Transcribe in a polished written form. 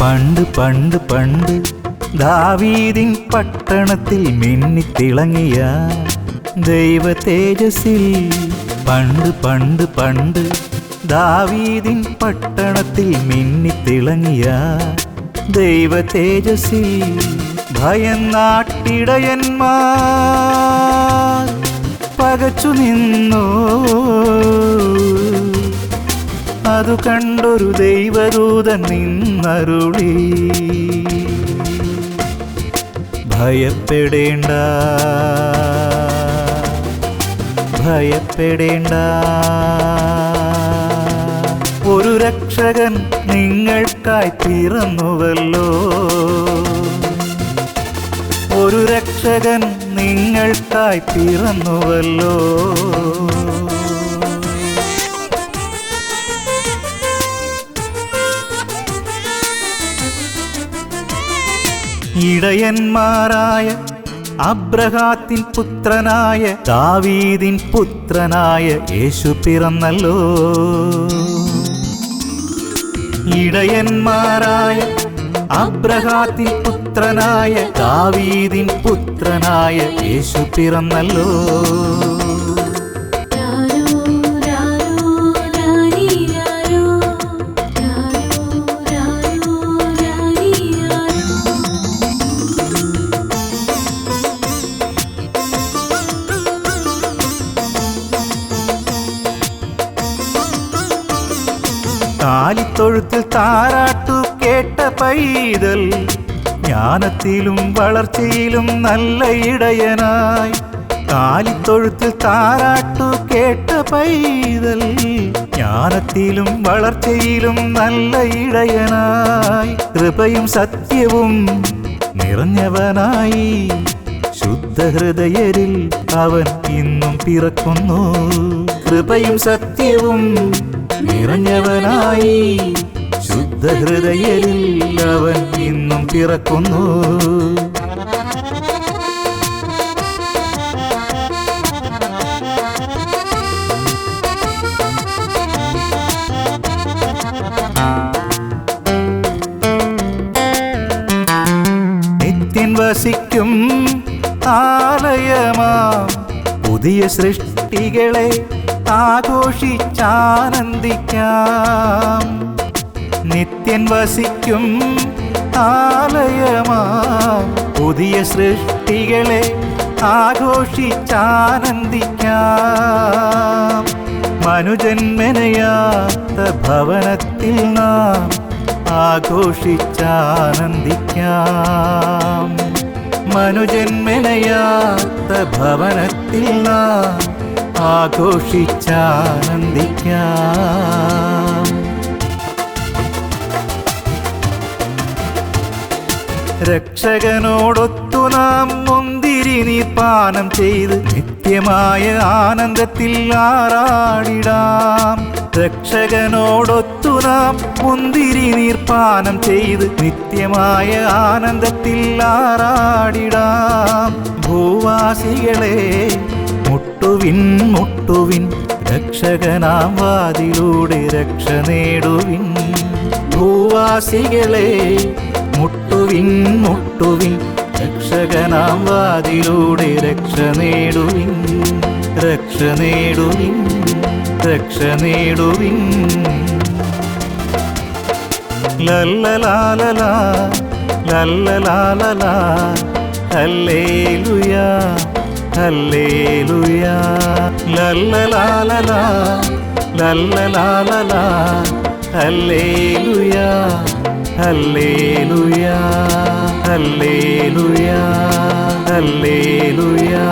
പണ്ട് പണ്ട് പണ്ട് ദാവീദിൻ പട്ടണത്തിൽ മിന്നിത്തിളങ്ങിയ ദൈവ തേജസ്സിൽ. പണ്ട് പണ്ട് പണ്ട് ദാവീദിൻ പട്ടണത്തിൽ മിന്നിത്തിളങ്ങിയ ദൈവ തേജസ്സിൽ ഭയന്നാട്ടിടയന്മാർ പകച്ചു നിന്നു. അതു കണ്ടൊരു ദൈവദൂതൻ നിന്നരുളി, ഭയപ്പെടേണ്ട ഭയപ്പെടേണ്ട, ഒരു രക്ഷകൻ നിങ്ങൾക്കായി പിറന്നുവല്ലോ. ഒരു രക്ഷകൻ നിങ്ങൾക്കായി പിറന്നുവല്ലോ. ഇടയന്മാരായ അബ്രഹാത്തിൻ പുത്രനായ ദാവീദിൻ പുത്രനായ യേശു പിറന്നല്ലോ. ഇടയന്മാരായ അബ്രഹാത്തിൻ പുത്രനായ ദാവീദിൻ പുത്രനായ യേശു പിറന്നല്ലോ. കാലിത്തൊഴുത്തിൽ താരാട്ടു കേട്ട പൈതൽ, ജ്ഞാനത്തിലും വളർച്ചയിലും നല്ല ഇടയനായി. കാലിത്തൊഴുത്തിൽ താരാട്ടു കേട്ട പൈതൽ, ജ്ഞാനത്തിലും വളർച്ചയിലും നല്ല ഇടയനായി. കൃപയും സത്യവും നിറഞ്ഞവനായി ശുദ്ധഹൃദയരിൽ അവൻ ഇന്നും പിറക്കുന്നു. കൃപയും സത്യവും നിറഞ്ഞവനായി ശുദ്ധഹൃദയരിൽ അവൻ ഇന്നും പിറക്കുന്നു. നിത്യൻ വസിക്കും ആലയമാം പുതിയ സൃഷ്ടികളെ ആഘോഷിച്ചാനന്ദിക്കാം. നിത്യൻ വസിക്കും ആലയമാം പുതിയ സൃഷ്ടികളെ ആഘോഷിച്ചാനന്ദിക്കാം. മനുജന്മനയാത്ത ഭവനത്തിൽ നാം ആഘോഷിച്ചാനന്ദിക്കാം. മനുജന്മനയാത്ത ഭവനത്തിൽ നാം ആഘോഷിച്ചാനന്ദിക്കാം. രക്ഷകനോടൊത്തു നാം മുന്തിരി നീർ പാനം ചെയ്ത് നിത്യമായ ആനന്ദത്തിൽ ആറാടിടാം. രക്ഷകനോടൊത്തു നാം മുന്തിരി നീർ പാനം ചെയ്ത് നിത്യമായ ആനന്ദത്തിൽ ആറാടിടാം. ഭൂവാസികളെ മുട്ടുവിൻ മുട്ടുവിൻ, രക്ഷകനാം വാതിലൂടെ രക്ഷ നേടുവിൻ. ഭൂവാസികളെ മുട്ടുവിൻ മുട്ടുവിൻ, രക്ഷകനാം വാതിലൂടെ രക്ഷ നേടുവിൻ. രക്ഷ നേടുവിൻ, രക്ഷ നേടുവിൻ. ലല്ലലാലലാ ലല്ലലാലലാ, ഹല്ലേലൂയാ ഹല്ലേലൂയാ. ലല്ലലാലലാ ലല്ലലാലലാ, ഹല്ലേലൂയാ ഹല്ലേലൂയാ ഹല്ലേലൂയാ ഹല്ലേലൂയാ.